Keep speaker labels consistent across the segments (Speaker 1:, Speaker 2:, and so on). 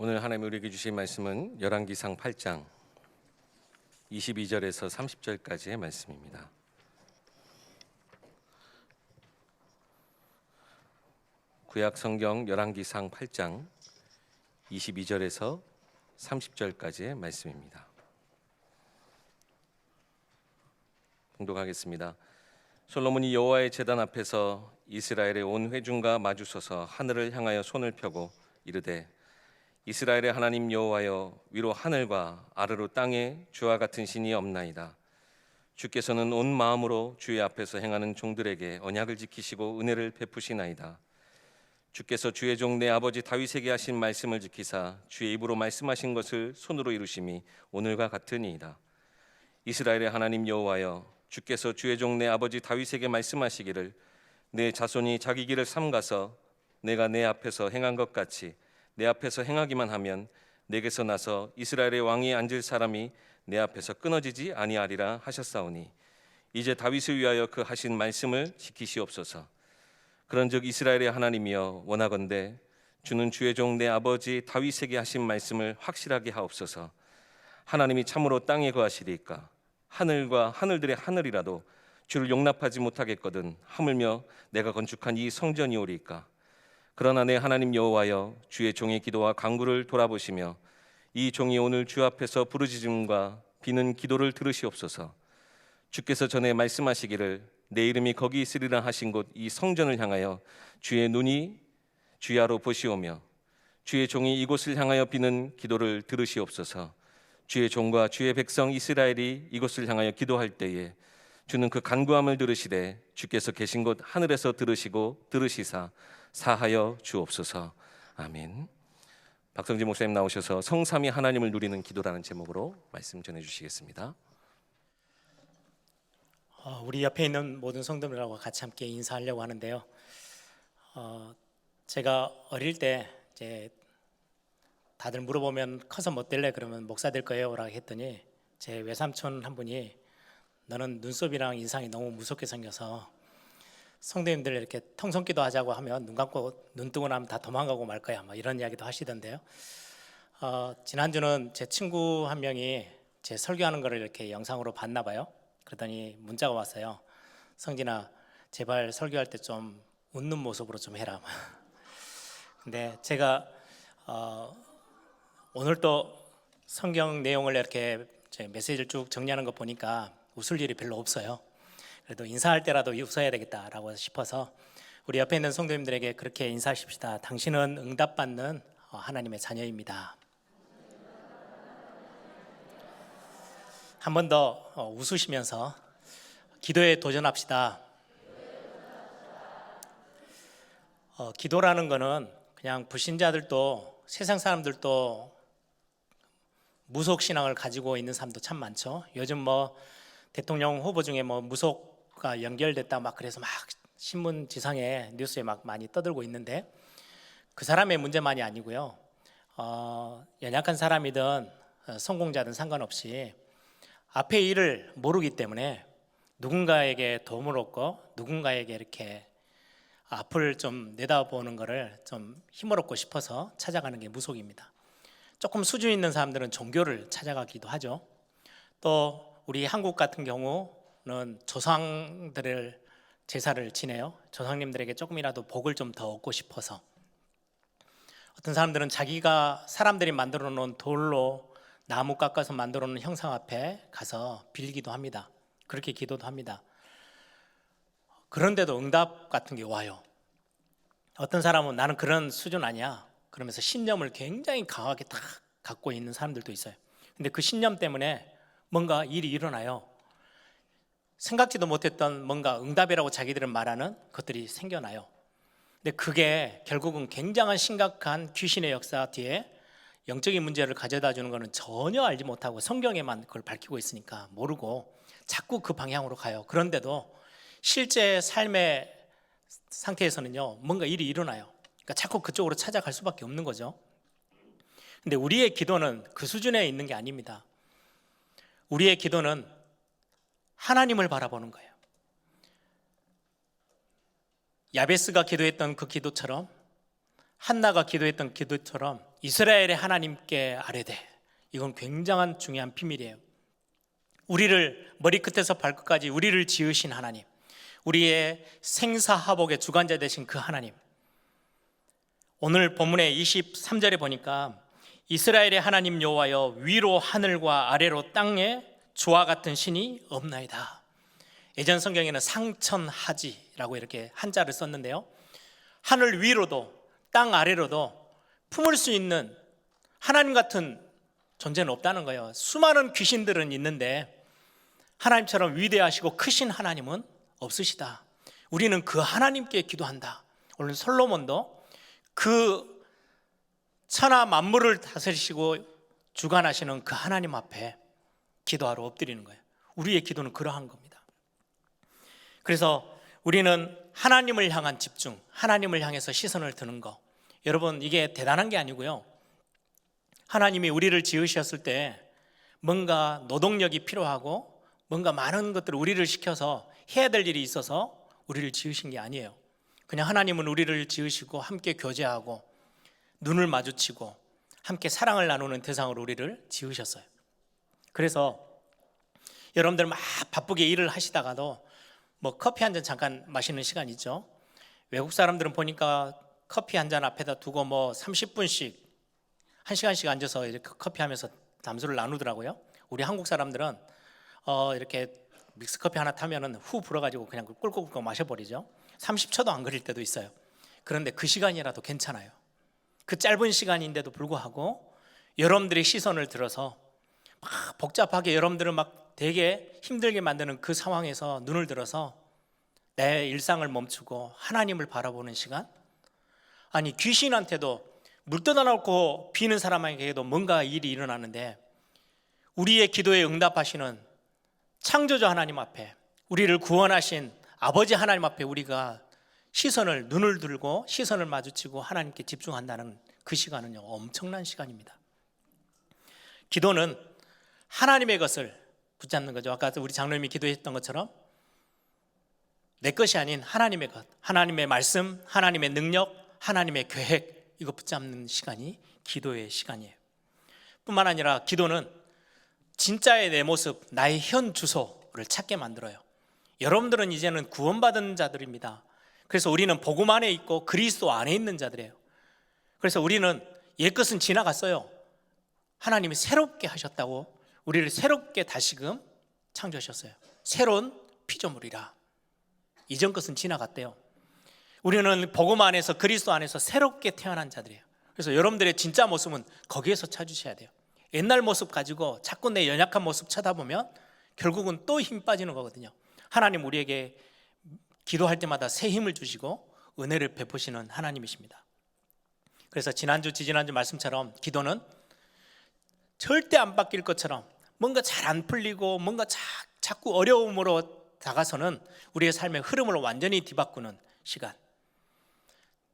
Speaker 1: 오늘 하나님 우리에게 주신 말씀은 열왕기상 8장 22절에서 30절까지의 말씀입니다. 구약 성경 열왕기상 8장 22절에서 30절까지의 말씀입니다. 봉독하겠습니다. 솔로몬이 여호와의 제단 앞에서 이스라엘의 온 회중과 마주서서 하늘을 향하여 손을 펴고 이르되 이스라엘의 하나님 여호와여, 위로 하늘과 아래로 땅에 주와 같은 신이 없나이다. 주께서는 온 마음으로 주의 앞에서 행하는 종들에게 언약을 지키시고 은혜를 베푸시나이다. 주께서 주의 종 내 아버지 다윗에게 하신 말씀을 지키사 주의 입으로 말씀하신 것을 손으로 이루심이 오늘과 같으니이다. 이스라엘의 하나님 여호와여, 주께서 주의 종 내 아버지 다윗에게 말씀하시기를 내 자손이 자기 길을 삼가서 내가 내 앞에서 행한 것 같이 내 앞에서 행하기만 하면 내게서 나서 이스라엘의 왕이 앉을 사람이 내 앞에서 끊어지지 아니하리라 하셨사오니 이제 다윗을 위하여 그 하신 말씀을 지키시옵소서. 그런즉 이스라엘의 하나님이여, 원하건대 주는 주의 종 내 아버지 다윗에게 하신 말씀을 확실하게 하옵소서. 하나님이 참으로 땅에 거하시리이까? 하늘과 하늘들의 하늘이라도 주를 용납하지 못하겠거든 하물며 내가 건축한 이 성전이오리이까? 그러나 내 하나님 여호와여, 주의 종의 기도와 간구를 돌아보시며 이 종이 오늘 주 앞에서 부르짖음과 비는 기도를 들으시옵소서. 주께서 전에 말씀하시기를 내 이름이 거기 있으리라 하신 곳 이 성전을 향하여 주의 눈이 주야로 보시오며 주의 종이 이곳을 향하여 비는 기도를 들으시옵소서. 주의 종과 주의 백성 이스라엘이 이곳을 향하여 기도할 때에 주는 그 간구함을 들으시되 주께서 계신 곳 하늘에서 들으시고 들으시사 사하여 주옵소서. 아멘. 박성진 목사님 나오셔서 성삼위 하나님을 누리는 기도라는 제목으로 말씀 전해주시겠습니다.
Speaker 2: 우리 옆에 있는 모든 성도들하고 같이 함께 인사하려고 하는데요. 제가 어릴 때 이제 다들 물어보면 커서 뭐 될래? 그러면 목사 될 거예요 라고 했더니 제 외삼촌 한 분이 너는 눈썹이랑 인상이 너무 무섭게 생겨서 성도님들 이렇게 통성기도 하자고 하면 눈 감고 눈 뜨고 나면 다 도망가고 말 거야, 뭐 이런 이야기도 하시던데요. 지난주는 제 친구 한 명이 제 설교하는 거를 이렇게 영상으로 봤나 봐요. 그러더니 문자가 왔어요. 성진아, 제발 설교할 때 좀 웃는 모습으로 좀 해라. 근데 제가 오늘 또 성경 내용을 이렇게 제 메시지를 쭉 정리하는 거 보니까 웃을 일이 별로 없어요. 그래도 인사할 때라도 웃어야 되겠다라고 싶어서 우리 옆에 있는 성도님들에게 그렇게 인사하십시다. 당신은 응답받는 하나님의 자녀입니다. 한 번 더 웃으시면서 기도에 도전합시다. 기도라는 거는 그냥 불신자들도 세상 사람들도 무속신앙을 가지고 있는 사람도 참 많죠. 요즘 뭐 대통령 후보 중에 뭐 무속과 연결됐다 막 그래서 막 신문 지상에 뉴스에 막 많이 떠들고 있는데 그 사람의 문제만이 아니고요. 연약한 사람이든 성공자든 상관없이 앞의 일을 모르기 때문에 누군가에게 도움을 얻고 누군가에게 이렇게 앞을 좀 내다보는 거를 좀 힘을 얻고 싶어서 찾아가는 게 무속입니다. 조금 수준 있는 사람들은 종교를 찾아가기도 하죠. 또 우리 한국 같은 경우는 조상들을 제사를 지내요. 조상님들에게 조금이라도 복을 좀 더 얻고 싶어서. 어떤 사람들은 자기가 사람들이 만들어 놓은 돌로 나무 깎아서 만들어 놓은 형상 앞에 가서 빌기도 합니다. 그렇게 기도도 합니다. 그런데도 응답 같은 게 와요. 어떤 사람은 나는 그런 수준 아니야 그러면서 신념을 굉장히 강하게 딱 갖고 있는 사람들도 있어요. 근데 그 신념 때문에 뭔가 일이 일어나요. 생각지도 못했던 뭔가 응답이라고 자기들은 말하는 것들이 생겨나요. 근데 그게 결국은 굉장한 심각한 귀신의 역사 뒤에 영적인 문제를 가져다 주는 것은 전혀 알지 못하고 성경에만 그걸 밝히고 있으니까 모르고 자꾸 그 방향으로 가요. 그런데도 실제 삶의 상태에서는요, 뭔가 일이 일어나요. 그러니까 자꾸 그쪽으로 찾아갈 수밖에 없는 거죠. 근데 우리의 기도는 그 수준에 있는 게 아닙니다. 우리의 기도는 하나님을 바라보는 거예요. 야베스가 기도했던 그 기도처럼 한나가 기도했던 기도처럼 이스라엘의 하나님께 아뢰되, 이건 굉장한 중요한 비밀이에요. 우리를 머리끝에서 발끝까지 우리를 지으신 하나님, 우리의 생사화복의 주관자 되신 그 하나님, 오늘 본문의 23절에 보니까 이스라엘의 하나님 여호와여 위로 하늘과 아래로 땅에 주와 같은 신이 없나이다. 예전 성경에는 상천하지라고 이렇게 한자를 썼는데요, 하늘 위로도 땅 아래로도 품을 수 있는 하나님 같은 존재는 없다는 거예요. 수많은 귀신들은 있는데 하나님처럼 위대하시고 크신 하나님은 없으시다. 우리는 그 하나님께 기도한다. 오늘 솔로몬도 그 천하 만물을 다스리시고 주관하시는 그 하나님 앞에 기도하러 엎드리는 거예요. 우리의 기도는 그러한 겁니다. 그래서 우리는 하나님을 향한 집중, 하나님을 향해서 시선을 드는 거, 여러분 이게 대단한 게 아니고요, 하나님이 우리를 지으셨을 때 뭔가 노동력이 필요하고 뭔가 많은 것들을 우리를 시켜서 해야 될 일이 있어서 우리를 지으신 게 아니에요. 그냥 하나님은 우리를 지으시고 함께 교제하고 눈을 마주치고 함께 사랑을 나누는 대상으로 우리를 지으셨어요. 그래서 여러분들 막 바쁘게 일을 하시다가도 뭐 커피 한 잔 잠깐 마시는 시간 있죠. 외국 사람들은 보니까 커피 한 잔 앞에다 두고 뭐 30분씩 1시간씩 앉아서 이렇게 커피 하면서 담소를 나누더라고요. 우리 한국 사람들은 이렇게 믹스커피 하나 타면은 후 불어가지고 그냥 꿀꺽꿀꺽 마셔버리죠. 30초도 안 걸릴 때도 있어요. 그런데 그 시간이라도 괜찮아요. 그 짧은 시간인데도 불구하고 여러분들의 시선을 들어서 막 복잡하게 여러분들을 막 되게 힘들게 만드는 그 상황에서 눈을 들어서 내 일상을 멈추고 하나님을 바라보는 시간. 아니 귀신한테도 물 뜯어놓고 비는 사람에게도 뭔가 일이 일어나는데 우리의 기도에 응답하시는 창조주 하나님 앞에, 우리를 구원하신 아버지 하나님 앞에 우리가 시선을, 눈을 들고 시선을 마주치고 하나님께 집중한다는 그 시간은요, 엄청난 시간입니다. 기도는 하나님의 것을 붙잡는 거죠. 아까 우리 장로님이 기도했던 것처럼 내 것이 아닌 하나님의 것, 하나님의 말씀, 하나님의 능력, 하나님의 계획, 이거 붙잡는 시간이 기도의 시간이에요. 뿐만 아니라 기도는 진짜의 내 모습, 나의 현 주소를 찾게 만들어요. 여러분들은 이제는 구원받은 자들입니다. 그래서 우리는 복음 안에 있고 그리스도 안에 있는 자들이에요. 그래서 우리는 옛것은 지나갔어요. 하나님이 새롭게 하셨다고 우리를 새롭게 다시금 창조하셨어요. 새로운 피조물이라. 이전 것은 지나갔대요. 우리는 복음 안에서 그리스도 안에서 새롭게 태어난 자들이에요. 그래서 여러분들의 진짜 모습은 거기에서 찾으셔야 돼요. 옛날 모습 가지고 자꾸 내 연약한 모습 쳐다보면 결국은 또 힘 빠지는 거거든요. 하나님 우리에게 기도할 때마다 새 힘을 주시고 은혜를 베푸시는 하나님이십니다. 그래서 지난주 지지난주 말씀처럼 기도는 절대 안 바뀔 것처럼 뭔가 잘 안 풀리고 뭔가 자꾸 어려움으로 다가서는 우리의 삶의 흐름을 완전히 뒤바꾸는 시간.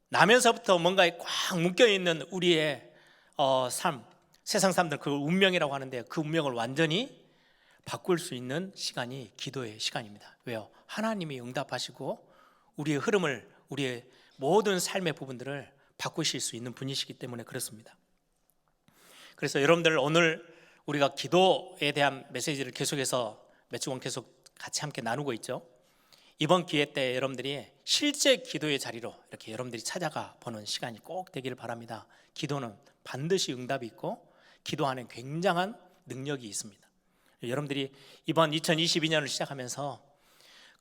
Speaker 2: 나면서부터 뭔가에 꽉 묶여있는 우리의 삶, 세상 사람들은 그걸 운명이라고 하는데 그 운명을 완전히 바꿀 수 있는 시간이 기도의 시간입니다. 왜요? 하나님이 응답하시고 우리의 흐름을, 우리의 모든 삶의 부분들을 바꾸실 수 있는 분이시기 때문에 그렇습니다. 그래서 여러분들 오늘 우리가 기도에 대한 메시지를 계속해서 몇 주간 계속 같이 함께 나누고 있죠. 이번 기회 때 여러분들이 실제 기도의 자리로 이렇게 여러분들이 찾아가 보는 시간이 꼭 되기를 바랍니다. 기도는 반드시 응답이 있고 기도 안에 굉장한 능력이 있습니다. 여러분들이 이번 2022년을 시작하면서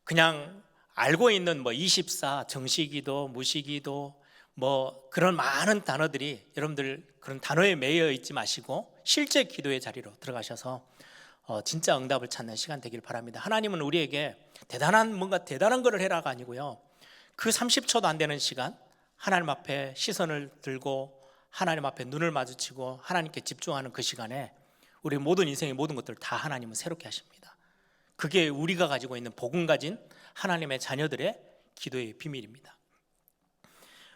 Speaker 2: 그냥 알고 있는 24, 정시기도, 무시기도 그런 많은 단어들이 여러분들 그런 단어에 매여 있지 마시고 실제 기도의 자리로 들어가셔서 진짜 응답을 찾는 시간 되길 바랍니다. 하나님은 우리에게 뭔가 대단한 것을 해라가 아니고요, 그 30초도 안 되는 시간 하나님 앞에 시선을 들고 하나님 앞에 눈을 마주치고 하나님께 집중하는 그 시간에 우리 모든 인생의 모든 것들을 다 하나님은 새롭게 하십니다. 그게 우리가 가지고 있는 복음 가진 하나님의 자녀들의 기도의 비밀입니다.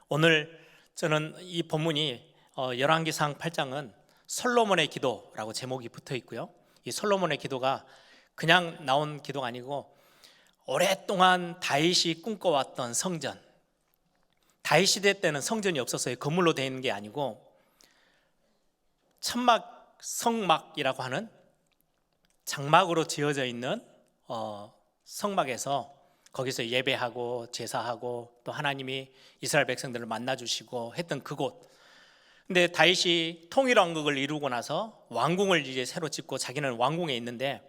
Speaker 2: 오늘 저는 이 본문이 열왕기상 8장은 솔로몬의 기도라고 제목이 붙어 있고요, 이 솔로몬의 기도가 그냥 나온 기도가 아니고 오랫동안 다윗이 꿈꿔왔던 성전, 다윗 시대 때는 성전이 없었어요. 건물로 되어 있는 게 아니고 천막, 성막이라고 하는 장막으로 지어져 있는 성막에서 거기서 예배하고 제사하고 또 하나님이 이스라엘 백성들을 만나 주시고 했던 그곳. 근데 다윗이 통일왕국을 이루고 나서 왕궁을 이제 새로 짓고 자기는 왕궁에 있는데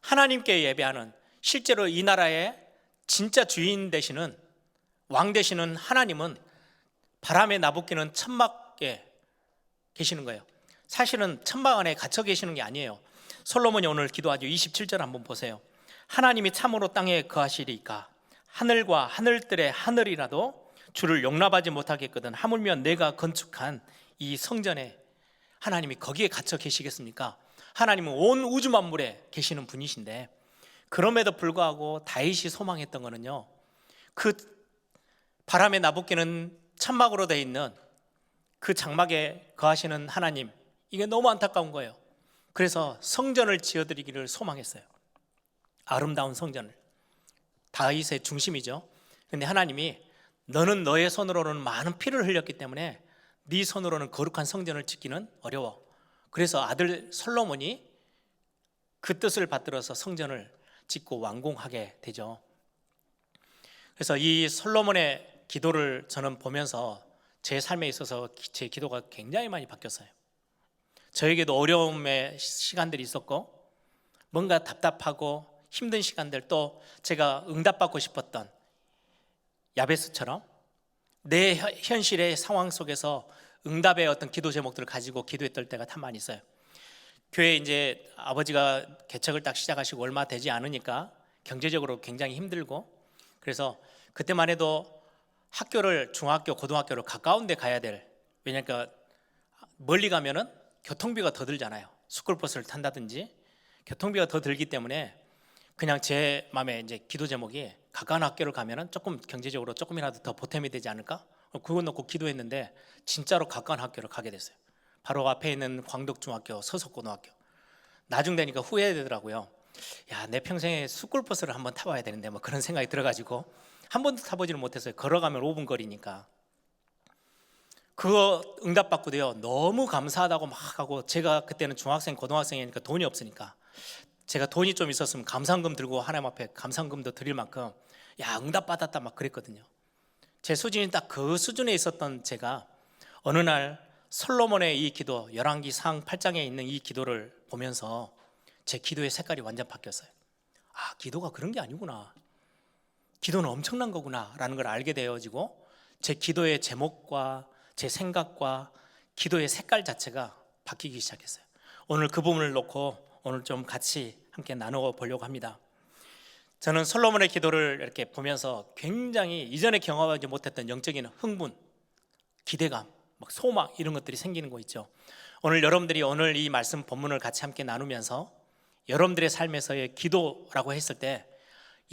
Speaker 2: 하나님께 예배하는, 실제로 이 나라의 진짜 주인 되시는, 왕 되시는 하나님은 바람에 나부끼는 천막에 계시는 거예요. 사실은 천막 안에 갇혀 계시는 게 아니에요. 솔로몬이 오늘 기도하죠. 27절 한번 보세요. 하나님이 참으로 땅에 거하시리까 하늘과 하늘들의 하늘이라도 주를 용납하지 못하겠거든 하물며 내가 건축한 이 성전에 하나님이 거기에 갇혀 계시겠습니까? 하나님은 온 우주 만물에 계시는 분이신데, 그럼에도 불구하고 다윗이 소망했던 거는요, 그 바람에 나부끼는 천막으로 되어 있는 그 장막에 거하시는 하나님, 이게 너무 안타까운 거예요. 그래서 성전을 지어드리기를 소망했어요. 아름다운 성전을, 다윗의 중심이죠. 근데 하나님이 너는 너의 손으로는 많은 피를 흘렸기 때문에 네 손으로는 거룩한 성전을 짓기는 어려워. 그래서 아들 솔로몬이 그 뜻을 받들어서 성전을 짓고 완공하게 되죠. 그래서 이 솔로몬의 기도를 저는 보면서 제 삶에 있어서 제 기도가 굉장히 많이 바뀌었어요. 저에게도 어려움의 시간들이 있었고 뭔가 답답하고 힘든 시간들, 또 제가 응답받고 싶었던 야베스처럼 내 현실의 상황 속에서 응답의 어떤 기도 제목들을 가지고 기도했던 때가 참 많이 있어요. 교회 이제 아버지가 개척을 딱 시작하시고 얼마 되지 않으니까 경제적으로 굉장히 힘들고, 그래서 그때만 해도 학교를, 중학교, 고등학교를 가까운 데 가야 될, 왜냐니까 멀리 가면은 교통비가 더 들잖아요. 스쿨버스를 탄다든지 교통비가 더 들기 때문에 그냥 제 마음에 이제 기도 제목이 가까운 학교를 가면은 조금 경제적으로 조금이라도 더 보탬이 되지 않을까? 그거 놓고 기도했는데 진짜로 가까운 학교를 가게 됐어요. 바로 앞에 있는 광덕중학교, 서석고등학교. 나중 되니까 후회되더라고요. 야, 내 평생에 스쿨버스를 한번 타봐야 되는데 뭐 그런 생각이 들어가지고 한 번도 타보지는 못했어요. 걸어가면 5분 거리니까. 그거 응답받고도요, 너무 감사하다고 막 하고, 제가 그때는 중학생, 고등학생이니까 돈이 없으니까 제가 돈이 좀 있었으면 감사금 들고 하나님 앞에 감사금도 드릴 만큼 야, 응답받았다 막 그랬거든요. 제 수준이 딱 그 수준에 있었던 제가 어느 날 솔로몬의 이 기도, 열왕기상 8장에 있는 이 기도를 보면서 제 기도의 색깔이 완전 바뀌었어요. 아, 기도가 그런 게 아니구나, 기도는 엄청난 거구나 라는 걸 알게 되어지고, 제 기도의 제목과 제 생각과 기도의 색깔 자체가 바뀌기 시작했어요. 오늘 그 부분을 놓고 오늘 좀 같이 함께 나누어 보려고 합니다. 저는 솔로몬의 기도를 이렇게 보면서 굉장히 이전에 경험하지 못했던 영적인 흥분, 기대감, 막 소망, 이런 것들이 생기는 거 있죠. 오늘 여러분들이 오늘 이 말씀 본문을 같이 함께 나누면서 여러분들의 삶에서의 기도라고 했을 때,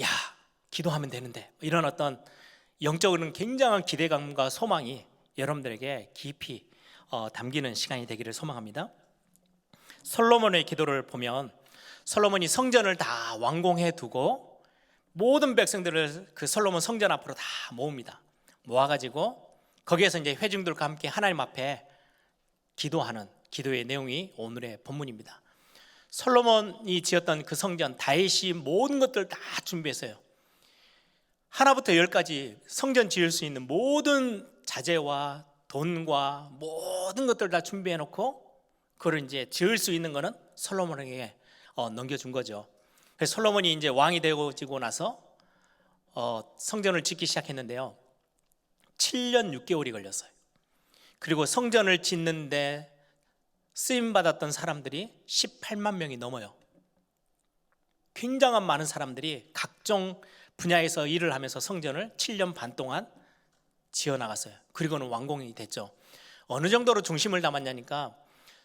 Speaker 2: 야, 기도하면 되는데, 이런 어떤 영적으로는 굉장한 기대감과 소망이 여러분들에게 깊이 담기는 시간이 되기를 소망합니다. 솔로몬의 기도를 보면 솔로몬이 성전을 다 완공해 두고 모든 백성들을 그 솔로몬 성전 앞으로 다 모읍니다. 모아가지고 거기에서 이제 회중들과 함께 하나님 앞에 기도하는 기도의 내용이 오늘의 본문입니다. 솔로몬이 지었던 그 성전, 다윗이 모든 것들을 다 준비했어요. 하나부터 열까지 성전 지을 수 있는 모든 자재와 돈과 모든 것들을 다 준비해 놓고 그걸 이제 지을 수 있는 거는 솔로몬에게 넘겨준 거죠. 그래서 솔로몬이 이제 왕이 되고 나서 성전을 짓기 시작했는데요, 7년 6개월이 걸렸어요. 그리고 성전을 짓는데 쓰임 받았던 사람들이 18만 명이 넘어요. 굉장한 많은 사람들이 각종 분야에서 일을 하면서 성전을 7년 반 동안 지어 나갔어요. 그리고는 완공이 됐죠. 어느 정도로 중심을 담았냐니까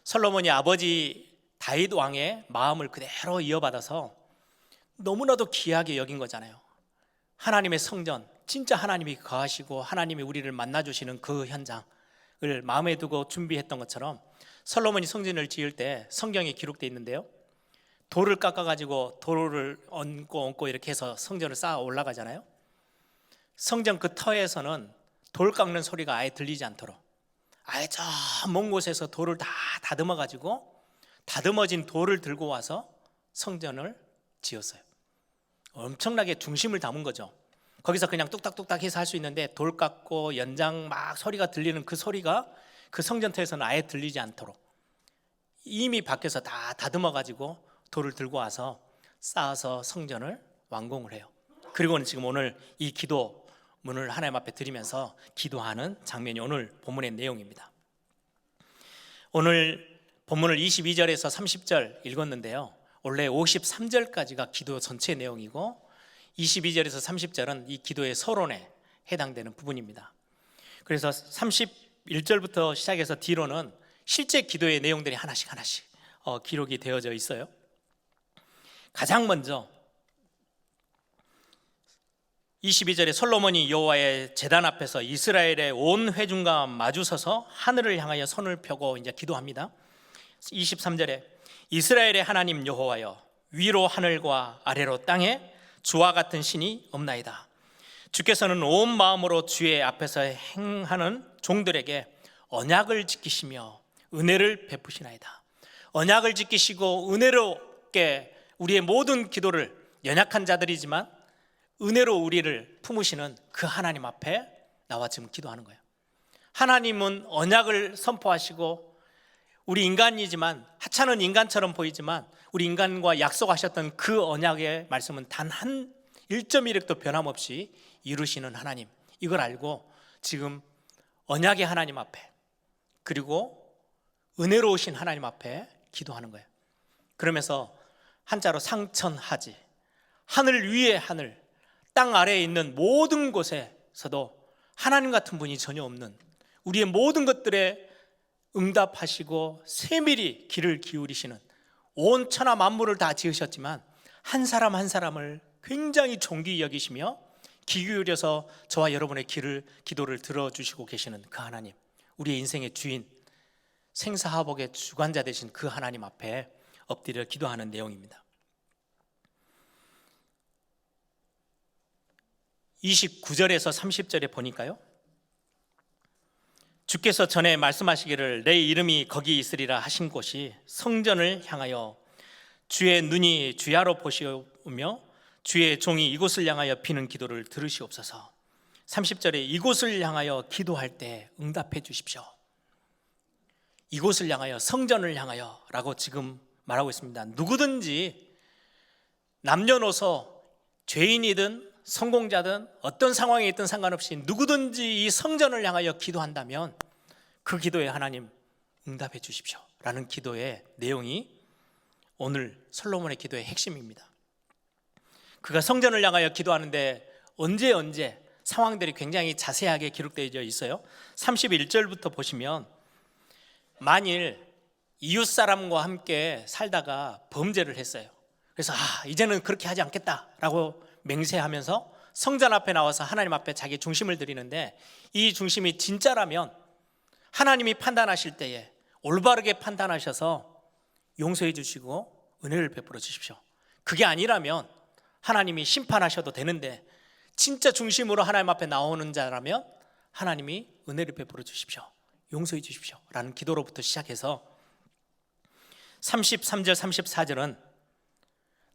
Speaker 2: 솔로몬이 아버지 다윗 왕의 마음을 그대로 이어받아서 너무나도 귀하게 여긴 거잖아요. 하나님의 성전, 진짜 하나님이 거하시고 하나님이 우리를 만나주시는 그 현장을 마음에 두고 준비했던 것처럼 솔로몬이 성전을 지을 때 성경에 기록되어 있는데요, 돌을 깎아가지고 돌을 얹고 이렇게 해서 성전을 쌓아 올라가잖아요. 성전 그 터에서는 돌 깎는 소리가 아예 들리지 않도록 아예 저 먼 곳에서 돌을 다 다듬어 가지고 다듬어진 돌을 들고 와서 성전을 지었어요. 엄청나게 중심을 담은 거죠. 거기서 그냥 뚝딱뚝딱 해서 할 수 있는데 돌 깎고 연장 막 소리가 들리는 그 소리가 그 성전터에서는 아예 들리지 않도록 이미 밖에서 다 다듬어 가지고 돌을 들고 와서 쌓아서 성전을 완공을 해요. 그리고는 지금 오늘 이 기도문을 하나님 앞에 드리면서 기도하는 장면이 오늘 본문의 내용입니다. 오늘 본문을 22절에서 30절 읽었는데요, 원래 53절까지가 기도 전체 내용이고 22절에서 30절은 이 기도의 서론에 해당되는 부분입니다. 그래서 31절부터 시작해서 뒤로는 실제 기도의 내용들이 하나씩 기록이 되어져 있어요. 가장 먼저 22절에 솔로몬이 여호와의 제단 앞에서 이스라엘의 온 회중과 마주서서 하늘을 향하여 손을 펴고 이제 기도합니다. 23절에 이스라엘의 하나님 여호와여, 위로 하늘과 아래로 땅에 주와 같은 신이 없나이다. 주께서는 온 마음으로 주의 앞에서 행하는 종들에게 언약을 지키시며 은혜를 베푸시나이다. 언약을 지키시고 은혜롭게 우리의 모든 기도를, 연약한 자들이지만 은혜로 우리를 품으시는 그 하나님 앞에 나와 지금 기도하는 거예요. 하나님은 언약을 선포하시고 우리 인간이지만, 하찮은 인간처럼 보이지만 우리 인간과 약속하셨던 그 언약의 말씀은 단 한 1.1획도 변함없이 이루시는 하나님, 이걸 알고 지금 언약의 하나님 앞에, 그리고 은혜로우신 하나님 앞에 기도하는 거예요. 그러면서 한자로 상천하지, 하늘 위에 하늘, 땅 아래에 있는 모든 곳에서도 하나님 같은 분이 전혀 없는, 우리의 모든 것들에 응답하시고 세밀히 귀를 기울이시는, 온 천하 만물을 다 지으셨지만 한 사람 한 사람을 굉장히 존귀히 여기시며 귀 기울여서 저와 여러분의 기도를 들어주시고 계시는 그 하나님, 우리의 인생의 주인, 생사화복의 주관자 되신 그 하나님 앞에 엎드려 기도하는 내용입니다. 29절에서 30절에 보니까요, 주께서 전에 말씀하시기를 내 이름이 거기 있으리라 하신 곳이 성전을 향하여 주의 눈이 주야로 보시오며 주의 종이 이곳을 향하여 비는 기도를 들으시옵소서. 30절에 이곳을 향하여 기도할 때 응답해 주십시오. 이곳을 향하여, 성전을 향하여 라고 지금 말하고 있습니다. 누구든지 남녀노소, 죄인이든 성공자든 어떤 상황에 있든 상관없이 누구든지 이 성전을 향하여 기도한다면 그 기도에 하나님 응답해 주십시오 라는 기도의 내용이 오늘 솔로몬의 기도의 핵심입니다. 그가 성전을 향하여 기도하는데 언제 상황들이 굉장히 자세하게 기록되어 있어요. 31절부터 보시면 만일 이웃 사람과 함께 살다가 범죄를 했어요. 그래서 이제는 그렇게 하지 않겠다라고 맹세하면서 성전 앞에 나와서 하나님 앞에 자기 중심을 드리는데, 이 중심이 진짜라면 하나님이 판단하실 때에 올바르게 판단하셔서 용서해 주시고 은혜를 베풀어 주십시오. 그게 아니라면 하나님이 심판하셔도 되는데, 진짜 중심으로 하나님 앞에 나오는 자라면 하나님이 은혜를 베풀어 주십시오, 용서해 주십시오 라는 기도로부터 시작해서 33절 34절은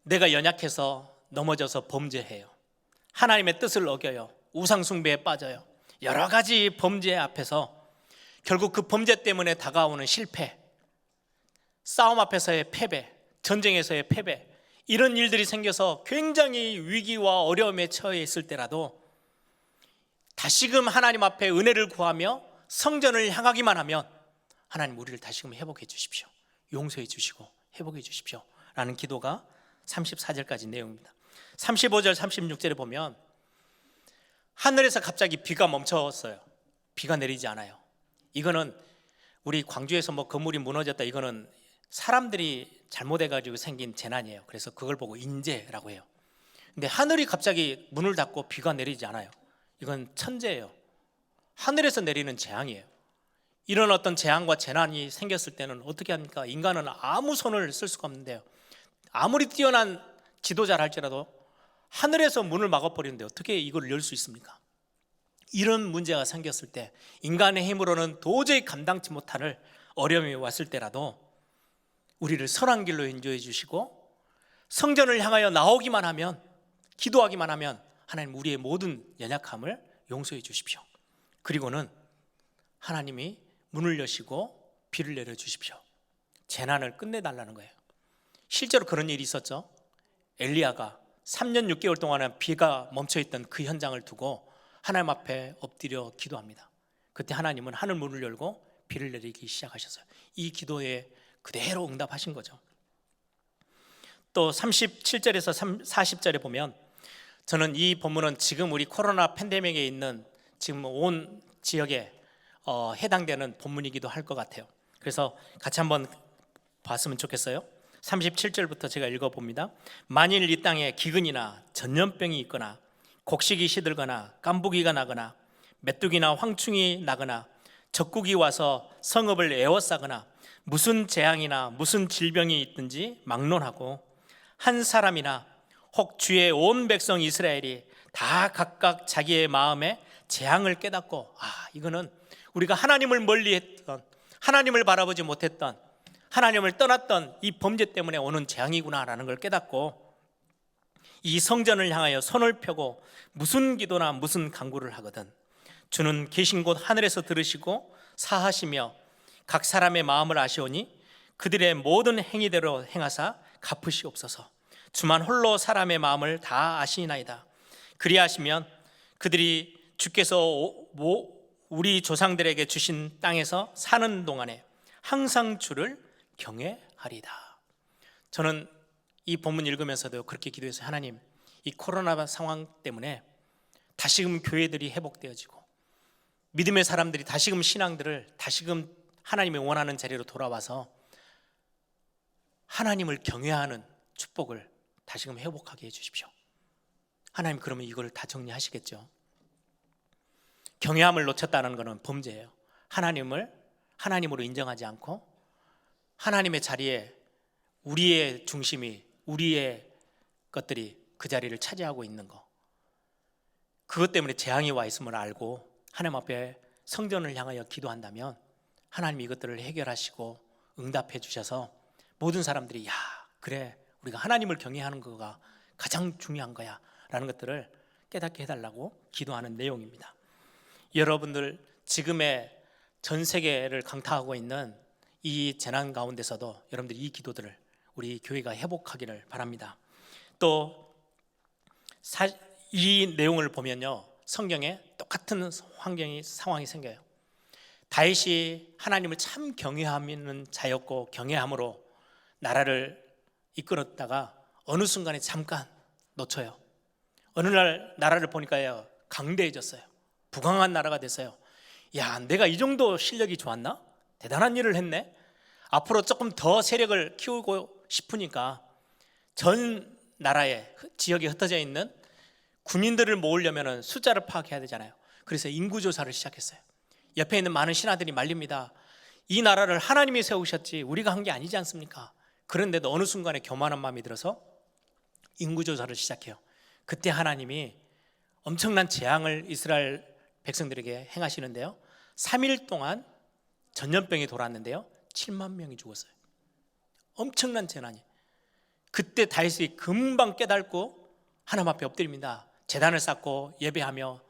Speaker 2: 내가 연약해서 넘어져서 범죄해요, 하나님의 뜻을 어겨요, 우상 숭배에 빠져요, 여러 가지 범죄 앞에서 결국 그 범죄 때문에 다가오는 실패, 싸움 앞에서의 패배, 전쟁에서의 패배, 이런 일들이 생겨서 굉장히 위기와 어려움에 처해 있을 때라도 다시금 하나님 앞에 은혜를 구하며 성전을 향하기만 하면 하나님 우리를 다시금 회복해 주십시오, 용서해 주시고 회복해 주십시오 라는 기도가 34절까지 내용입니다. 35절 36절에 보면 하늘에서 갑자기 비가 멈췄어요. 비가 내리지 않아요. 이거는 우리 광주에서 건물이 무너졌다, 이거는 사람들이 잘못해가지고 생긴 재난이에요. 그래서 그걸 보고 인재라고 해요. 근데 하늘이 갑자기 문을 닫고 비가 내리지 않아요. 이건 천재예요. 하늘에서 내리는 재앙이에요. 이런 어떤 재앙과 재난이 생겼을 때는 어떻게 합니까? 인간은 아무 손을 쓸 수가 없는데요, 아무리 뛰어난 지도자를 할지라도 하늘에서 문을 막아버리는데 어떻게 이걸 열 수 있습니까? 이런 문제가 생겼을 때, 인간의 힘으로는 도저히 감당치 못할 어려움이 왔을 때라도 우리를 선한 길로 인도해 주시고 성전을 향하여 나오기만 하면, 기도하기만 하면 하나님 우리의 모든 연약함을 용서해 주십시오. 그리고는 하나님이 문을 여시고 비를 내려 주십시오. 재난을 끝내달라는 거예요. 실제로 그런 일이 있었죠. 엘리야가 3년 6개월 동안은 비가 멈춰있던 그 현장을 두고 하나님 앞에 엎드려 기도합니다. 그때 하나님은 하늘 문을 열고 비를 내리기 시작하셨어요. 이 기도에 그대로 응답하신 거죠. 또 37절에서 40절에 보면, 저는 이 본문은 지금 우리 코로나 팬데믹에 있는 지금 온 지역에 해당되는 본문이기도 할 것 같아요. 그래서 같이 한번 봤으면 좋겠어요. 37절부터 제가 읽어봅니다. 만일 이 땅에 기근이나 전염병이 있거나 곡식이 시들거나 깐부기가 나거나 메뚜기나 황충이 나거나 적국이 와서 성읍을 에워싸거나 무슨 재앙이나 무슨 질병이 있든지 막론하고 한 사람이나 혹 주의 온 백성 이스라엘이 다 각각 자기의 마음에 재앙을 깨닫고, 이거는 우리가 하나님을 멀리했던, 하나님을 바라보지 못했던, 하나님을 떠났던 이 범죄 때문에 오는 재앙이구나라는 걸 깨닫고 이 성전을 향하여 손을 펴고 무슨 기도나 무슨 간구를 하거든 주는 계신 곳 하늘에서 들으시고 사하시며 각 사람의 마음을 아시오니 그들의 모든 행위대로 행하사 갚으시옵소서. 주만 홀로 사람의 마음을 다 아시나이다. 그리하시면 그들이 주께서 우리 조상들에게 주신 땅에서 사는 동안에 항상 주를 경외하리다. 저는 이 본문 읽으면서도 그렇게 기도해서, 하나님, 이 코로나 상황 때문에 다시금 교회들이 회복되어지고 믿음의 사람들이 다시금 신앙들을 다시금 하나님이 원하는 자리로 돌아와서 하나님을 경외하는 축복을 다시금 회복하게 해주십시오. 하나님, 그러면 이걸 다 정리하시겠죠. 경외함을 놓쳤다는 것은 범죄예요. 하나님을 하나님으로 인정하지 않고 하나님의 자리에 우리의 중심이, 우리의 것들이 그 자리를 차지하고 있는 거, 그것 때문에 재앙이 와 있음을 알고 하나님 앞에 성전을 향하여 기도한다면 하나님이 이것들을 해결하시고 응답해 주셔서 모든 사람들이, 야, 그래, 우리가 하나님을 경외하는 거가 가장 중요한 거야 라는 것들을 깨닫게 해달라고 기도하는 내용입니다. 여러분들, 지금의 전 세계를 강타하고 있는 이 재난 가운데서도 여러분들이 이 기도들을 우리 교회가 회복하기를 바랍니다. 또 이 내용을 보면요, 성경에 똑같은 상황이 생겨요. 다윗이 하나님을 참 경외하는 자였고 경외함으로 나라를 이끌었다가 어느 순간에 잠깐 놓쳐요. 어느 날 나라를 보니까요, 강대해졌어요. 부강한 나라가 됐어요. 야, 내가 이 정도 실력이 좋았나? 대단한 일을 했네. 앞으로 조금 더 세력을 키우고 싶으니까 전 나라에, 지역에 흩어져 있는 군인들을 모으려면 숫자를 파악해야 되잖아요. 그래서 인구조사를 시작했어요. 옆에 있는 많은 신하들이 말립니다. 이 나라를 하나님이 세우셨지 우리가 한 게 아니지 않습니까? 그런데도 어느 순간에 교만한 마음이 들어서 인구조사를 시작해요. 그때 하나님이 엄청난 재앙을 이스라엘 백성들에게 행하시는데요, 3일 동안 전염병이 돌았는데요, 7만 명이 죽었어요. 엄청난 재난이. 그때 다윗이 금방 깨닫고 하나님 앞에 엎드립니다. 제단을 쌓고 예배하며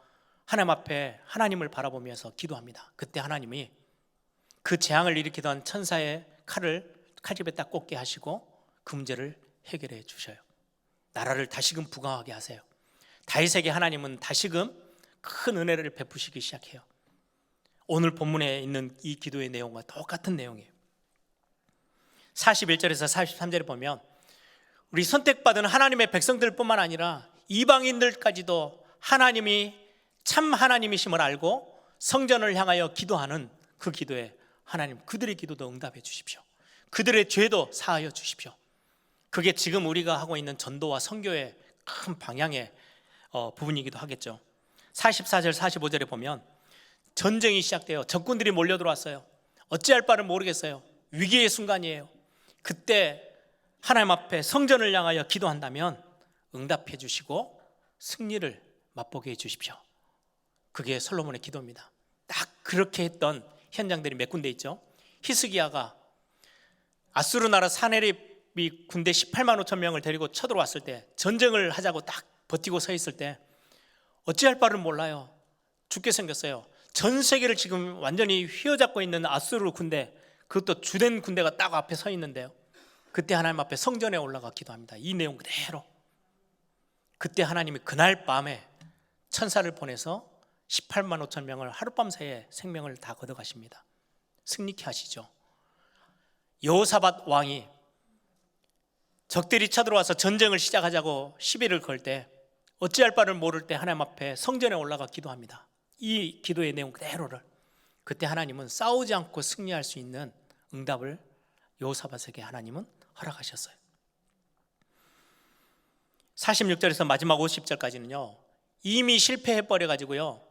Speaker 2: 하나님 앞에 하나님을 바라보면서 기도합니다. 그때 하나님이 그 재앙을 일으키던 천사의 칼을 칼집에 딱 꽂게 하시고 그 문제를 해결해 주셔요. 나라를 다시금 부강하게 하세요. 다윗에게 하나님은 다시금 큰 은혜를 베푸시기 시작해요. 오늘 본문에 있는 이 기도의 내용과 똑같은 내용이에요. 41절에서 43절에 보면 우리 선택받은 하나님의 백성들뿐만 아니라 이방인들까지도 하나님이 참 하나님이심을 알고 성전을 향하여 기도하는 그 기도에 하나님, 그들의 기도도 응답해 주십시오. 그들의 죄도 사하여 주십시오. 그게 지금 우리가 하고 있는 전도와 선교의 큰 방향의 부분이기도 하겠죠. 44절 45절에 보면 전쟁이 시작돼요. 적군들이 몰려들어왔어요. 어찌할 바를 모르겠어요. 위기의 순간이에요. 그때 하나님 앞에 성전을 향하여 기도한다면 응답해 주시고 승리를 맛보게 해 주십시오. 그게 솔로몬의 기도입니다. 딱 그렇게 했던 현장들이 몇 군데 있죠. 히스기야가 아수르 나라 사네립이 군대 18만 5천 명을 데리고 쳐들어왔을 때, 전쟁을 하자고 딱 버티고 서 있을 때 어찌할 바를 몰라요. 죽게 생겼어요. 전 세계를 지금 완전히 휘어잡고 있는 아수르 군대, 그것도 주된 군대가 딱 앞에 서 있는데요, 그때 하나님 앞에 성전에 올라가 기도합니다. 이 내용 그대로. 그때 하나님이 그날 밤에 천사를 보내서 18만 5천 명을 하룻밤 사이에 생명을 다 걷어가십니다. 승리케 하시죠. 여호사밧 왕이 적들이 쳐들어와서 전쟁을 시작하자고 시비를 걸 때, 어찌할 바를 모를 때 하나님 앞에 성전에 올라가 기도합니다. 이 기도의 내용 그대로를. 그때 하나님은 싸우지 않고 승리할 수 있는 응답을 여호사밧에게 하나님은 허락하셨어요. 46절에서 마지막 50절까지는요, 이미 실패해버려 가지고요,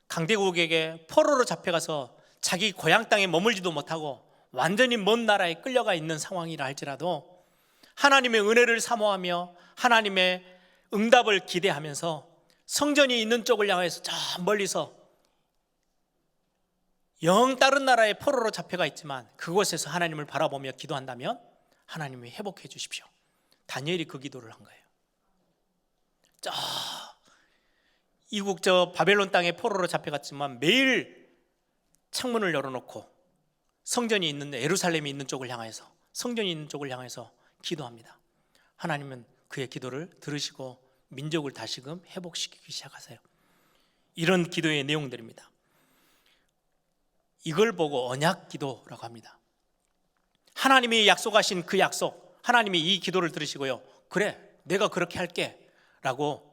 Speaker 2: 강대국에게 포로로 잡혀가서 자기 고향 땅에 머물지도 못하고 완전히 먼 나라에 끌려가 있는 상황이라 할지라도 하나님의 은혜를 사모하며 하나님의 응답을 기대하면서 성전이 있는 쪽을 향해서 저 멀리서 영 다른 나라의 포로로 잡혀가 있지만 그곳에서 하나님을 바라보며 기도한다면 하나님이 회복해 주십시오. 다니엘이 그 기도를 한 거예요. 저 이국 저 바벨론 땅에 포로로 잡혀갔지만 매일 창문을 열어놓고 성전이 있는 예루살렘이 있는 쪽을 향해서, 성전이 있는 쪽을 향해서 기도합니다. 하나님은 그의 기도를 들으시고 민족을 다시금 회복시키기 시작하세요. 이런 기도의 내용들입니다. 이걸 보고 언약 기도라고 합니다. 하나님이 약속하신 그 약속, 하나님이 이 기도를 들으시고요, 그래 내가 그렇게 할게 라고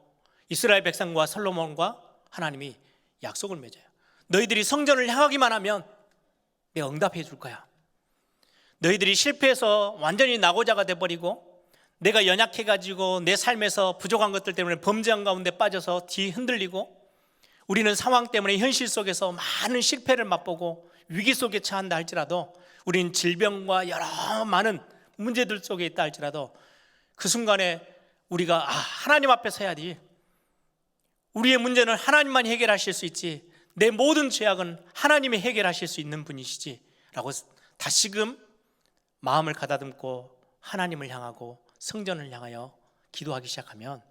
Speaker 2: 이스라엘 백성과 솔로몬과 하나님이 약속을 맺어요. 너희들이 성전을 향하기만 하면 내가 응답해 줄 거야. 너희들이 실패해서 완전히 낙오자가 돼버리고 내가 연약해가지고 내 삶에서 부족한 것들 때문에 범죄한 가운데 빠져서 뒤 흔들리고 우리는 상황 때문에 현실 속에서 많은 실패를 맛보고 위기 속에 처한다 할지라도, 우리는 질병과 여러 많은 문제들 속에 있다 할지라도 그 순간에 우리가 하나님 앞에 서야지, 우리의 문제는 하나님만이 해결하실 수 있지, 내 모든 죄악은 하나님이 해결하실 수 있는 분이시지 라고 다시금 마음을 가다듬고 하나님을 향하고 성전을 향하여 기도하기 시작하면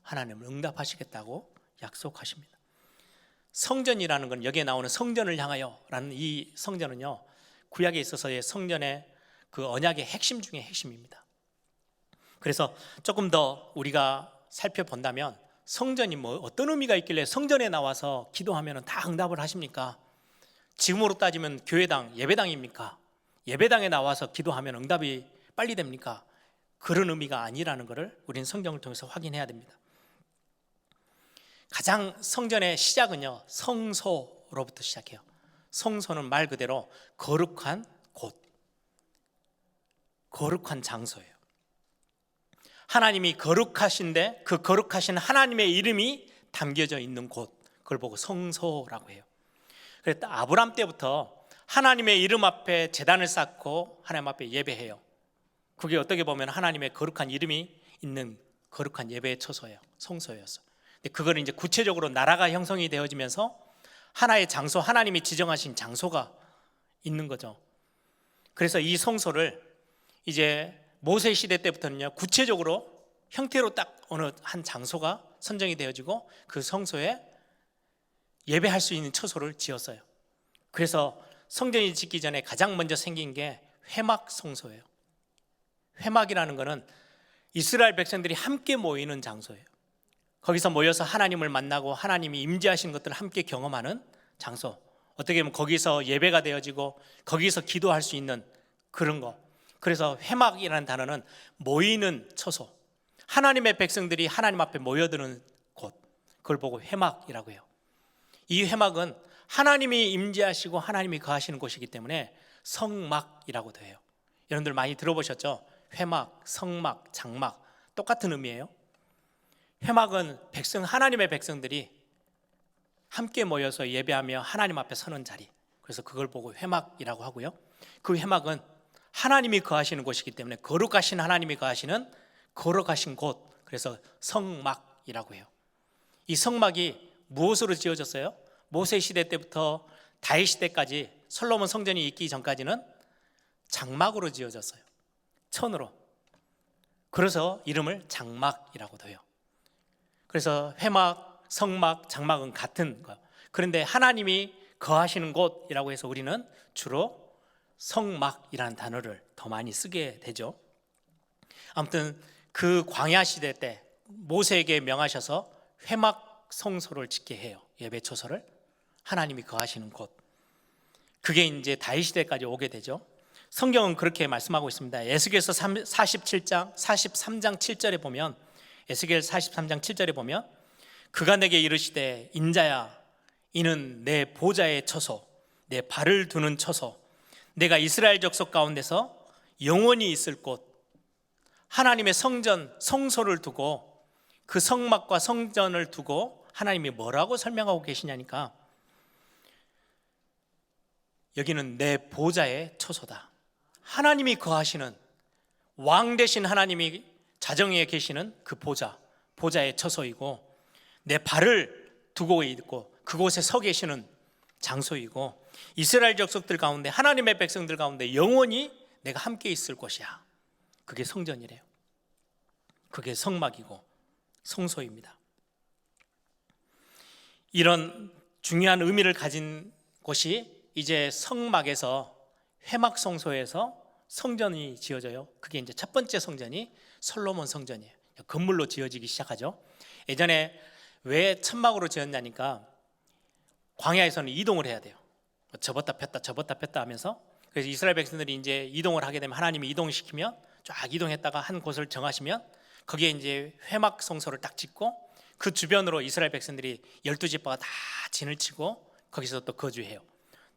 Speaker 2: 하나님은 응답하시겠다고 약속하십니다. 성전이라는 건, 여기에 나오는 성전을 향하여 라는 이 성전은요, 구약에 있어서의 성전의 그 언약의 핵심 중에 핵심입니다. 그래서 조금 더 우리가 살펴본다면 성전이 어떤 의미가 있길래 성전에 나와서 기도하면 다 응답을 하십니까? 지금으로 따지면 교회당, 예배당입니까? 예배당에 나와서 기도하면 응답이 빨리 됩니까? 그런 의미가 아니라는 것을 우리는 성경을 통해서 확인해야 됩니다. 가장 성전의 시작은요, 성소로부터 시작해요. 성소는 말 그대로 거룩한 곳, 거룩한 장소예요. 하나님이 거룩하신데 그 거룩하신 하나님의 이름이 담겨져 있는 곳, 그걸 보고 성소라고 해요. 그래서 아브람 때부터 하나님의 이름 앞에 제단을 쌓고 하나님 앞에 예배해요. 그게 어떻게 보면 하나님의 거룩한 이름이 있는 거룩한 예배의 처소예요. 성소였어요. 근데 그걸 이제 구체적으로 나라가 형성이 되어지면서 하나의 장소, 하나님이 지정하신 장소가 있는 거죠. 그래서 이 성소를 이제 모세 시대 때부터는요, 구체적으로 형태로 딱 어느 한 장소가 선정이 되어지고 그 성소에 예배할 수 있는 처소를 지었어요. 그래서 성전이 짓기 전에 가장 먼저 생긴 게 회막 성소예요. 회막이라는 것은 이스라엘 백성들이 함께 모이는 장소예요. 거기서 모여서 하나님을 만나고 하나님이 임재하신 것들을 함께 경험하는 장소, 어떻게 보면 거기서 예배가 되어지고 거기서 기도할 수 있는 그런 거. 그래서 회막이라는 단어는 모이는 처소, 하나님의 백성들이 하나님 앞에 모여드는 곳, 그걸 보고 회막이라고 해요. 이 회막은 하나님이 임재하시고 하나님이 거하시는 곳이기 때문에 성막이라고도 해요. 여러분들 많이 들어보셨죠? 회막, 성막, 장막 똑같은 의미예요. 회막은 하나님의 백성들이 함께 모여서 예배하며 하나님 앞에 서는 자리, 그래서 그걸 보고 회막이라고 하고요. 그 회막은 하나님이 거하시는 곳이기 때문에 거룩하신 하나님이 거하시는 거룩하신 곳, 그래서 성막이라고 해요. 이 성막이 무엇으로 지어졌어요? 모세 시대 때부터 다윗 시대까지 솔로몬 성전이 있기 전까지는 장막으로 지어졌어요. 천으로. 그래서 이름을 장막이라고도 해요. 그래서 회막, 성막, 장막은 같은 거예요. 그런데 하나님이 거하시는 곳이라고 해서 우리는 주로 성막이라는 단어를 더 많이 쓰게 되죠. 아무튼 그 광야 시대 때 모세에게 명하셔서 회막 성소를 짓게 해요. 예배 초소를. 하나님이 거하시는 곳. 그게 이제 다윗 시대까지 오게 되죠. 성경은 그렇게 말씀하고 있습니다. 에스겔서 43장 7절에 보면, 에스겔 43장 7절에 보면, 그가 내게 이르시되 인자야 이는 내 보좌의 처소, 내 발을 두는 처소, 내가 이스라엘 족속 가운데서 영원히 있을 곳. 하나님의 성전, 성소를 두고, 그 성막과 성전을 두고 하나님이 뭐라고 설명하고 계시냐니까, 여기는 내 보좌의 처소다. 하나님이 거하시는, 왕 되신 하나님이 자정에 계시는 그 보좌의 처소이고, 내 발을 두고 있고 그곳에 서 계시는 장소이고, 이스라엘 족속들 가운데, 하나님의 백성들 가운데 영원히 내가 함께 있을 곳이야. 그게 성전이래요. 그게 성막이고 성소입니다. 이런 중요한 의미를 가진 곳이 이제 성막에서, 회막 성소에서 성전이 지어져요. 그게 이제 첫 번째 성전이 솔로몬 성전이에요. 건물로 지어지기 시작하죠. 예전에 왜 천막으로 지었냐니까, 광야에서는 이동을 해야 돼요. 접었다 폈다 하면서. 그래서 이스라엘 백성들이 이제 이동을 하게 되면, 하나님이 이동시키면 쫙 이동했다가 한 곳을 정하시면 거기에 이제 회막 성소를 딱 짓고, 그 주변으로 이스라엘 백성들이 12지파가 다 진을 치고 거기서 또 거주해요.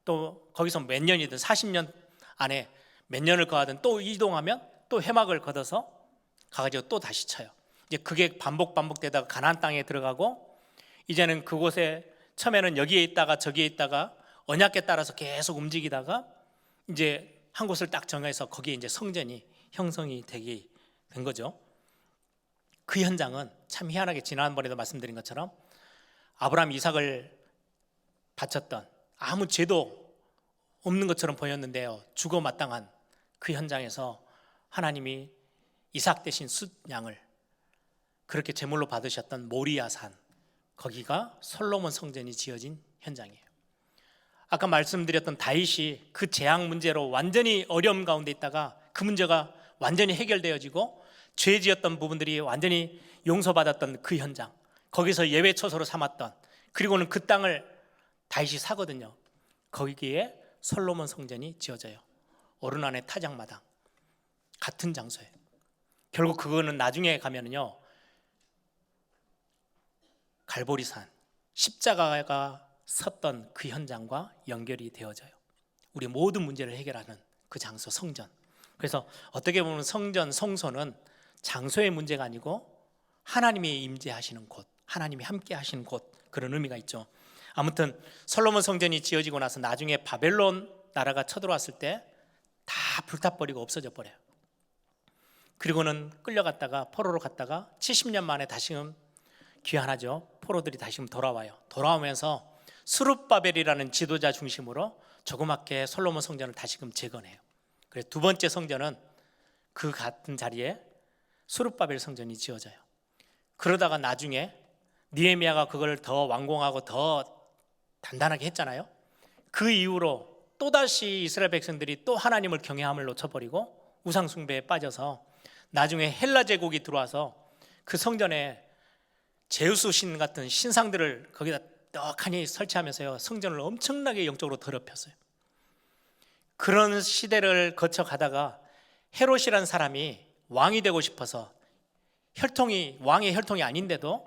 Speaker 2: 또 거기서 몇 년이든 40년 안에 몇 년을 거하든 또 이동하면 또 회막을 걷어서 가가지고 또 다시 쳐요. 이제 그게 반복되다가 가나안 땅에 들어가고, 이제는 그곳에 처음에는 여기에 있다가 저기에 있다가 언약에 따라서 계속 움직이다가 이제 한 곳을 딱 정해서 거기에 이제 성전이 형성이 되게 된 거죠. 그 현장은 참 희한하게, 지난번에도 말씀드린 것처럼 아브라함 이삭을 바쳤던, 아무 죄도 없는 것처럼 보였는데요, 죽어 마땅한 그 현장에서 하나님이 이삭 대신 숫양을 그렇게 제물로 받으셨던 모리아산, 거기가 솔로몬 성전이 지어진 현장이에요. 아까 말씀드렸던 다윗이 그 재앙 문제로 완전히 어려움 가운데 있다가 그 문제가 완전히 해결되어지고 죄 지었던 부분들이 완전히 용서받았던 그 현장, 거기서 예배 처소로 삼았던, 그리고는 그 땅을 다윗이 사거든요. 거기에 솔로몬 성전이 지어져요. 오르난의 타작마당, 같은 장소에. 결국 그거는 나중에 가면은요, 갈보리산, 십자가가 섰던 그 현장과 연결이 되어져요. 우리 모든 문제를 해결하는 그 장소, 성전. 그래서 어떻게 보면 성전, 성소는 장소의 문제가 아니고 하나님이 임재하시는 곳, 하나님이 함께 하시는 곳, 그런 의미가 있죠. 아무튼 솔로몬 성전이 지어지고 나서 나중에 바벨론 나라가 쳐들어왔을 때 다 불타버리고 없어져 버려요. 그리고는 끌려갔다가 포로로 갔다가 70년 만에 다시금 귀환하죠. 포로들이 다시금 돌아와요. 돌아오면서 스룹바벨이라는 지도자 중심으로 조그맣게 솔로몬 성전을 다시금 재건해요. 그래서 두 번째 성전은 그 같은 자리에 스룹바벨 성전이 지어져요. 그러다가 나중에 느헤미야가 그걸 더 완공하고 더 단단하게 했잖아요. 그 이후로 또다시 이스라엘 백성들이 또 하나님을 경외함을 놓쳐버리고 우상 숭배에 빠져서 나중에 헬라 제국이 들어와서 그 성전에 제우스 신 같은 신상들을 거기다 떡하니 설치하면서요, 성전을 엄청나게 영적으로 더럽혔어요. 그런 시대를 거쳐 가다가 헤롯이라는 사람이 왕이 되고 싶어서, 왕의 혈통이 아닌데도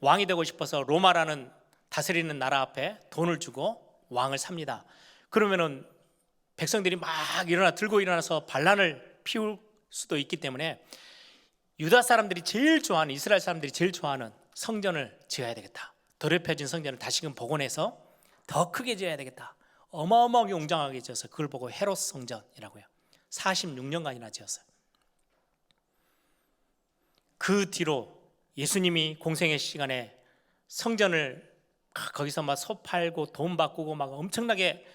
Speaker 2: 왕이 되고 싶어서 로마라는 다스리는 나라 앞에 돈을 주고 왕을 삽니다. 그러면은 백성들이 막 들고 일어나서 반란을 피울 수도 있기 때문에 유다 사람들이 제일 좋아하는, 이스라엘 사람들이 제일 좋아하는 성전을 지어야 되겠다. 더럽혀진 성전을 다시금 복원해서 더 크게 지어야 되겠다. 어마어마하게 웅장하게 지어서 그걸 보고 헤롯 성전이라고요. 46년간이나 지었어요. 그 뒤로 예수님이 공생의 시간에 성전을 거기서 막 소 팔고 돈 바꾸고 막 엄청나게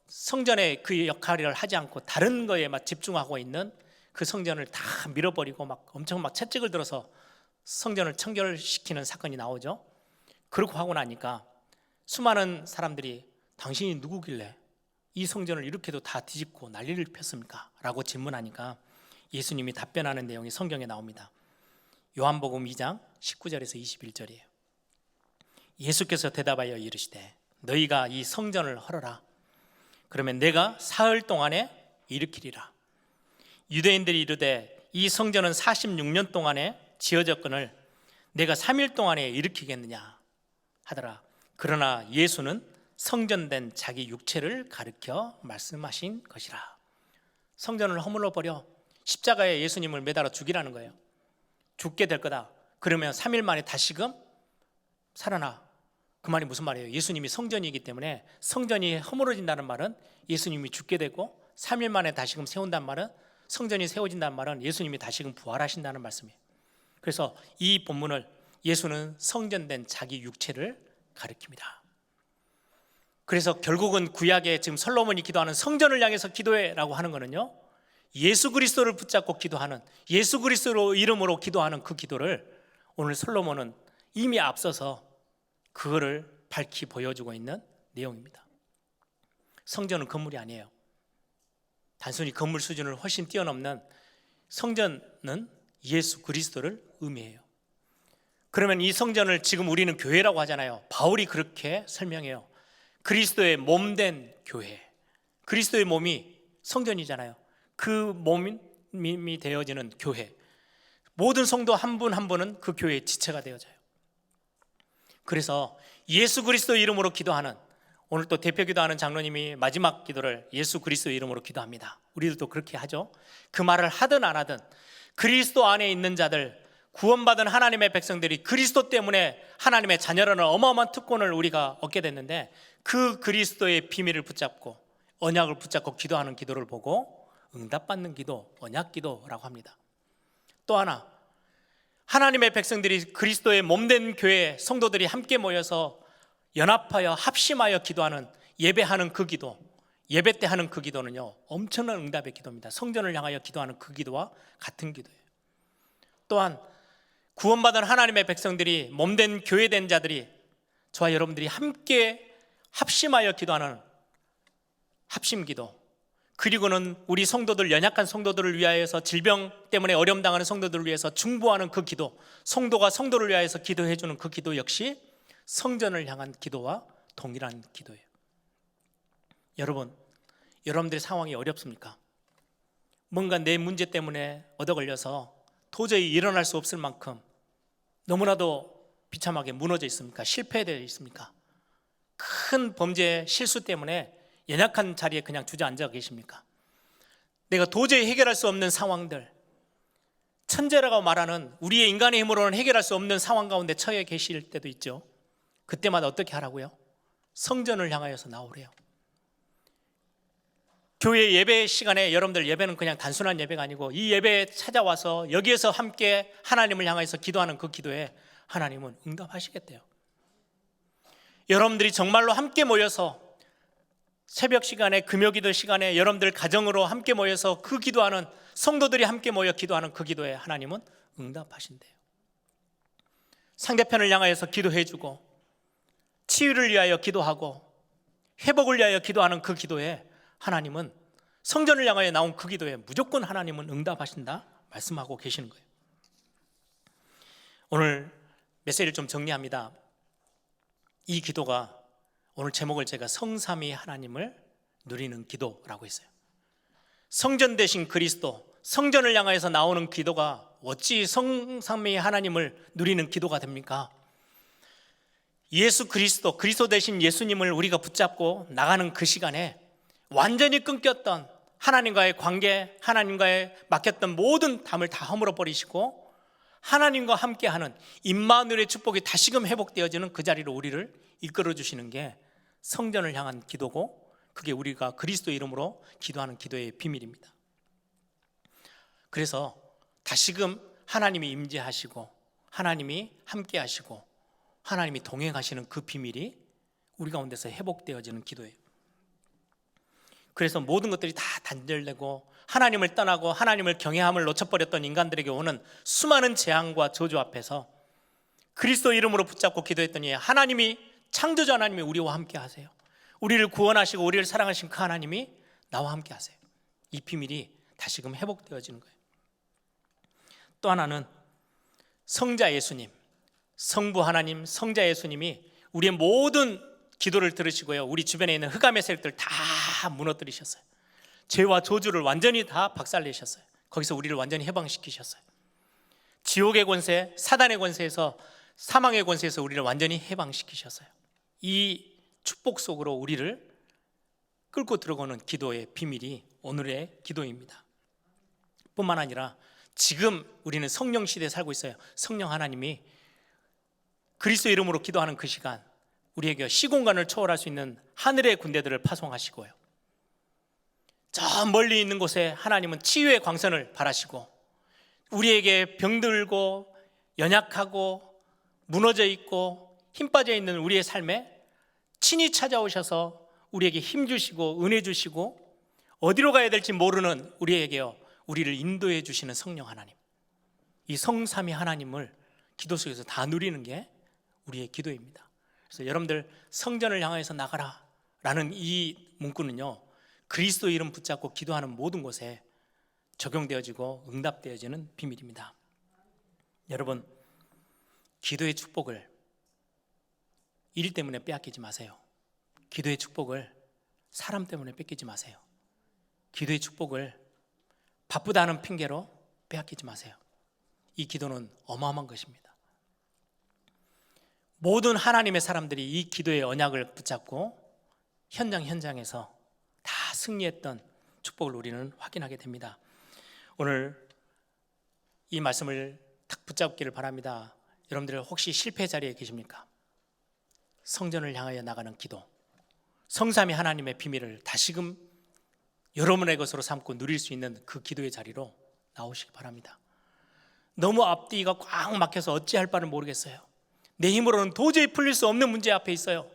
Speaker 2: 성전의 그 역할을 하지 않고 다른 거에 막 집중하고 있는 그 성전을 다 밀어버리고 막 엄청 막 채찍을 들어서 성전을 청결시키는 사건이 나오죠. 그렇게 하고 나니까 수많은 사람들이 당신이 누구길래 이 성전을 이렇게도 다 뒤집고 난리를 폈습니까? 라고 질문하니까 예수님이 답변하는 내용이 성경에 나옵니다. 요한복음 2장 19절에서 21절이에요. 예수께서 대답하여 이르시되 너희가 이 성전을 헐어라. 그러면 내가 사흘 동안에 일으키리라. 유대인들이 이르되 이 성전은 46년 동안에 지어졌거늘 내가 3일 동안에 일으키겠느냐 하더라. 그러나 예수는 성전된 자기 육체를 가리켜 말씀하신 것이라. 성전을 허물어 버려 십자가에 예수님을 매달아 죽이라는 거예요. 죽게 될 거다. 그러면 3일 만에 다시금 살아나. 그 말이 무슨 말이에요? 예수님이 성전이기 때문에 성전이 허물어진다는 말은 예수님이 죽게 되고 3일 만에 다시금 세운다는 말은, 성전이 세워진다는 말은 예수님이 다시금 부활하신다는 말씀이에요. 그래서 이 본문을 예수는 성전된 자기 육체를 가리킵니다. 그래서 결국은 구약에 지금 솔로몬이 기도하는 성전을 향해서 기도해라고 하는 거는요, 예수 그리스도를 붙잡고 기도하는, 예수 그리스도 이름으로 기도하는 그 기도를 오늘 솔로몬은 이미 앞서서 그거를 밝히 보여주고 있는 내용입니다. 성전은 건물이 아니에요. 단순히 건물 수준을 훨씬 뛰어넘는, 성전은 예수 그리스도를 의미해요. 그러면 이 성전을 지금 우리는 교회라고 하잖아요. 바울이 그렇게 설명해요. 그리스도의 몸된 교회, 그리스도의 몸이 성전이잖아요. 그 몸이 되어지는 교회, 모든 성도 한 분 한 분은 그 교회의 지체가 되어져요. 그래서 예수 그리스도 이름으로 기도하는, 오늘 또 대표 기도하는 장로님이 마지막 기도를 예수 그리스도 이름으로 기도합니다. 우리들도 그렇게 하죠. 그 말을 하든 안 하든 그리스도 안에 있는 자들, 구원받은 하나님의 백성들이 그리스도 때문에 하나님의 자녀라는 어마어마한 특권을 우리가 얻게 됐는데, 그 그리스도의 비밀을 붙잡고 언약을 붙잡고 기도하는 기도를 보고 응답받는 기도, 언약 기도라고 합니다. 또 하나, 하나님의 백성들이 그리스도의 몸된 교회 성도들이 함께 모여서 연합하여 합심하여 기도하는, 예배하는 그 기도, 예배 때 하는 그 기도는요, 엄청난 응답의 기도입니다. 성전을 향하여 기도하는 그 기도와 같은 기도예요. 또한 구원받은 하나님의 백성들이, 몸된 교회된 자들이, 저와 여러분들이 함께 합심하여 기도하는 합심기도, 그리고는 우리 성도들, 연약한 성도들을 위하여서, 질병 때문에 어려움 당하는 성도들을 위해서 중보하는 그 기도, 성도가 성도를 위하여서 기도해 주는 그 기도 역시 성전을 향한 기도와 동일한 기도예요. 여러분들의 상황이 어렵습니까? 뭔가 내 문제 때문에 얻어 걸려서 도저히 일어날 수 없을 만큼 너무나도 비참하게 무너져 있습니까? 실패되어 있습니까? 큰 범죄 실수 때문에 연약한 자리에 그냥 주저앉아 계십니까? 내가 도저히 해결할 수 없는 상황들, 천재라고 말하는 우리의 인간의 힘으로는 해결할 수 없는 상황 가운데 처해 계실 때도 있죠. 그때마다 어떻게 하라고요? 성전을 향하여서 나오래요. 교회 예배 시간에 여러분들, 예배는 그냥 단순한 예배가 아니고 이 예배에 찾아와서 여기에서 함께 하나님을 향해서 기도하는 그 기도에 하나님은 응답하시겠대요. 여러분들이 정말로 함께 모여서 새벽 시간에, 금요기도 시간에 여러분들 가정으로 함께 모여서 그 기도하는, 성도들이 함께 모여 기도하는 그 기도에 하나님은 응답하신대요. 상대편을 향하여서 기도해주고, 치유를 위하여 기도하고, 회복을 위하여 기도하는 그 기도에 하나님은, 성전을 향하여 나온 그 기도에 무조건 하나님은 응답하신다 말씀하고 계시는 거예요. 오늘 메시지를 좀 정리합니다. 이 기도가, 오늘 제목을 제가 성삼위 하나님을 누리는 기도라고 했어요. 성전 되신 그리스도, 성전을 향해서 나오는 기도가 어찌 성삼위 하나님을 누리는 기도가 됩니까? 예수 그리스도, 그리스도 되신 예수님을 우리가 붙잡고 나가는 그 시간에 완전히 끊겼던 하나님과의 관계, 하나님과의 막혔던 모든 담을 다 허물어 버리시고 하나님과 함께하는 임마누엘의 축복이 다시금 회복되어지는 그 자리로 우리를 이끌어 주시는 게 성전을 향한 기도고, 그게 우리가 그리스도 이름으로 기도하는 기도의 비밀입니다. 그래서 다시금 하나님이 임재하시고 하나님이 함께하시고 하나님이 동행하시는 그 비밀이 우리 가운데서 회복되어지는 기도예요. 그래서 모든 것들이 다 단절되고 하나님을 떠나고 하나님을 경외함을 놓쳐버렸던 인간들에게 오는 수많은 재앙과 저주 앞에서 그리스도 이름으로 붙잡고 기도했더니 하나님이, 창조주 하나님이 우리와 함께 하세요. 우리를 구원하시고 우리를 사랑하신 그 하나님이 나와 함께 하세요. 이 비밀이 다시금 회복되어지는 거예요. 또 하나는 성자 예수님, 성부 하나님, 성자 예수님이 우리의 모든 기도를 들으시고요, 우리 주변에 있는 흑암의 세력들 다 무너뜨리셨어요. 죄와 저주를 완전히 다 박살내셨어요. 거기서 우리를 완전히 해방시키셨어요. 지옥의 권세, 사단의 권세에서, 사망의 권세에서 우리를 완전히 해방시키셨어요. 이 축복 속으로 우리를 끌고 들어가는 기도의 비밀이 오늘의 기도입니다. 뿐만 아니라 지금 우리는 성령 시대에 살고 있어요. 성령 하나님이 그리스도 이름으로 기도하는 그 시간, 우리에게 시공간을 초월할 수 있는 하늘의 군대들을 파송하시고요, 저 멀리 있는 곳에 하나님은 치유의 광선을 발하시고 우리에게 병들고 연약하고 무너져 있고 힘 빠져 있는 우리의 삶에 친히 찾아오셔서 우리에게 힘 주시고 은혜 주시고 어디로 가야 될지 모르는 우리에게요, 우리를 인도해 주시는 성령 하나님, 이 성삼위 하나님을 기도 속에서 다 누리는 게 우리의 기도입니다. 그래서 여러분들 성전을 향해서 나가라 라는 이 문구는요, 그리스도 이름 붙잡고 기도하는 모든 곳에 적용되어지고 응답되어지는 비밀입니다. 여러분, 기도의 축복을 일 때문에 빼앗기지 마세요. 기도의 축복을 사람 때문에 뺏기지 마세요. 기도의 축복을 바쁘다는 핑계로 빼앗기지 마세요. 이 기도는 어마어마한 것입니다. 모든 하나님의 사람들이 이 기도의 언약을 붙잡고 현장에서 다 승리했던 축복을 우리는 확인하게 됩니다. 오늘 이 말씀을 딱 붙잡기를 바랍니다. 여러분들 혹시 실패 자리에 계십니까? 성전을 향하여 나가는 기도, 성삼위 하나님의 비밀을 다시금 여러분의 것으로 삼고 누릴 수 있는 그 기도의 자리로 나오시기 바랍니다. 너무 앞뒤가 꽉 막혀서 어찌할 바를 모르겠어요. 내 힘으로는 도저히 풀릴 수 없는 문제 앞에 있어요.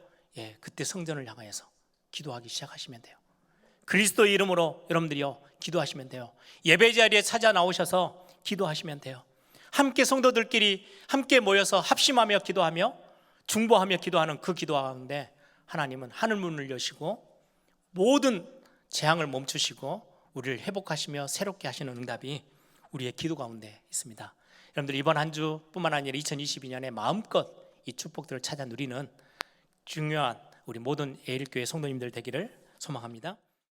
Speaker 2: 그때 성전을 향하여서 기도하기 시작하시면 돼요. 그리스도 이름으로 여러분들이요, 기도하시면 돼요. 예배 자리에 찾아 나오셔서 기도하시면 돼요. 함께 성도들끼리 함께 모여서 합심하며 기도하며 중보하며 기도하는 그 기도 가운데 하나님은 하늘 문을 여시고 모든 재앙을 멈추시고 우리를 회복하시며 새롭게 하시는 응답이 우리의 기도 가운데 있습니다. 여러분들 이번 한 주뿐만 아니라 2022년에 마음껏 이 축복들을 찾아 누리는 중요한 우리 모든 에일교회 성도님들 되기를 소망합니다.